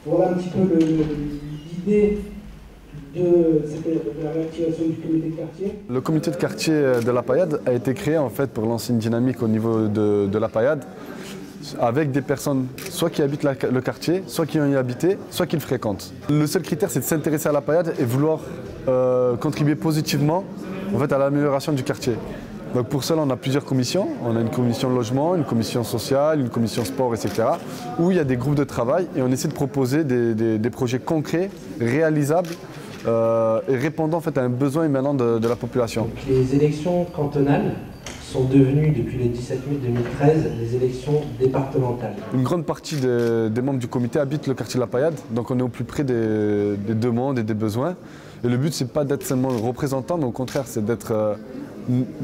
Voilà un petit peu l'idée de la réactivation du comité de quartier. Le comité de quartier de La Paillade a été créé en fait pour lancer une dynamique au niveau de La Paillade avec des personnes soit qui habitent le quartier, soit qui ont y habité, soit qui le fréquentent. Le seul critère, c'est de s'intéresser à La Paillade et vouloir contribuer positivement en fait, à l'amélioration du quartier. Donc pour cela, on a plusieurs commissions. On a une commission logement, une commission sociale, une commission sport, etc. où il y a des groupes de travail et on essaie de proposer des projets concrets, réalisables et répondant en fait, à un besoin émanant de la population. Donc, les élections cantonales sont devenues, depuis le 17 mai 2013, des élections départementales. Une grande partie des membres du comité habitent le quartier de La Paillade, donc on est au plus près des demandes et des besoins. Et le but, c'est pas d'être seulement représentant, mais au contraire, c'est d'être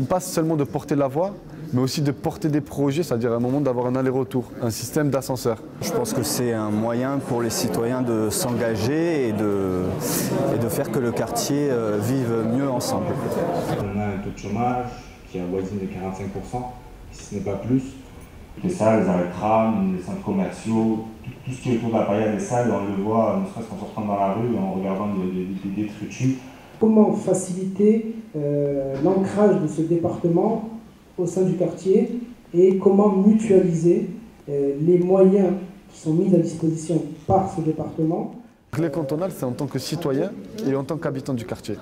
pas seulement de porter la voix, mais aussi de porter des projets, c'est-à-dire à un moment d'avoir un aller-retour, un système d'ascenseur. Je pense que c'est un moyen pour les citoyens de s'engager et de faire que le quartier vive mieux ensemble. On a un taux de chômage qui avoisine les 45%, si ce n'est pas plus. Les salles, les arrêts de tram, les centres commerciaux, tout ce qui est autour de La Paillade des salles, on le voit, ne serait-ce qu'en sortant dans la rue, en regardant des détritus. Comment faciliter l'ancrage de ce département au sein du quartier et comment mutualiser les moyens qui sont mis à disposition par ce département. Les cantonales, c'est en tant que citoyen et en tant qu'habitant du quartier.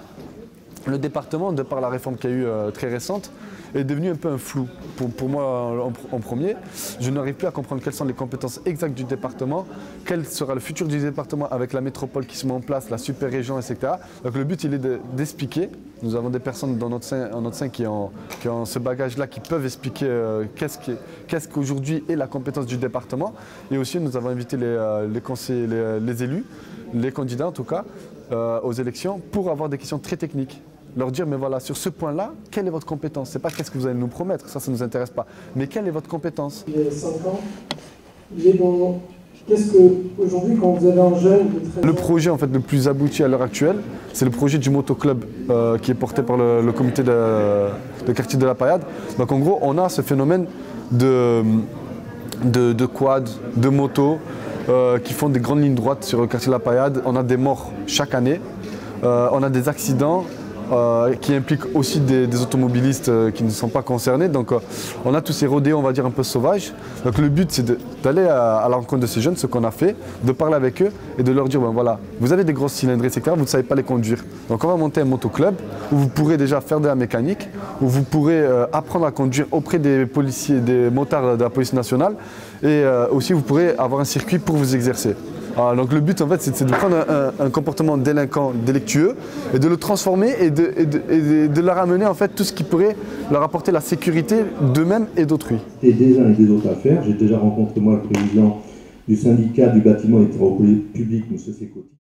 Le département, de par la réforme qu'il y a eu très récente, est devenu un peu un flou. Pour moi en premier, je n'arrive plus à comprendre quelles sont les compétences exactes du département, quel sera le futur du département avec la métropole qui se met en place, la super région, etc. Donc le but, il est d'expliquer. Nous avons des personnes dans notre sein qui ont ce bagage-là, qui peuvent expliquer qu'est-ce qu'aujourd'hui est la compétence du département. Et aussi, nous avons invité les conseillers, les élus, les candidats en tout cas, aux élections pour avoir des questions très techniques. Leur dire, mais voilà, sur ce point-là, quelle est votre compétence? C'est pas qu'est-ce que vous allez nous promettre, ça ne nous intéresse pas. Mais quelle est votre compétence? Il y a 5 ans, qu'est-ce que, aujourd'hui, quand vous avez un jeune de 13 ans... Le projet en fait, le plus abouti à l'heure actuelle, c'est le projet du motoclub qui est porté par le comité de quartier de La Paillade. Donc en gros, on a ce phénomène de quad, de motos, qui font des grandes lignes droites sur le quartier de La Paillade. On a des morts chaque année, on a des accidents qui impliquent aussi des automobilistes qui ne sont pas concernés. Donc on a tous ces rodéos, on va dire, un peu sauvages. Donc le but, c'est d'aller à la rencontre de ces jeunes, ce qu'on a fait, de parler avec eux et de leur dire, ben voilà, vous avez des grosses cylindrées, etc., vous ne savez pas les conduire. Donc on va monter un motoclub où vous pourrez déjà faire de la mécanique, où vous pourrez apprendre à conduire auprès des policiers, des motards de la police nationale, et aussi vous pourrez avoir un circuit pour vous exercer. Donc le but en fait c'est de prendre un comportement délinquant, délictueux et de le transformer et de leur amener en fait tout ce qui pourrait leur apporter la sécurité d'eux-mêmes et d'autrui. Et des uns et des autres à faire. J'ai déjà rencontré moi le président du syndicat du bâtiment et des travaux publics, M. Secotti.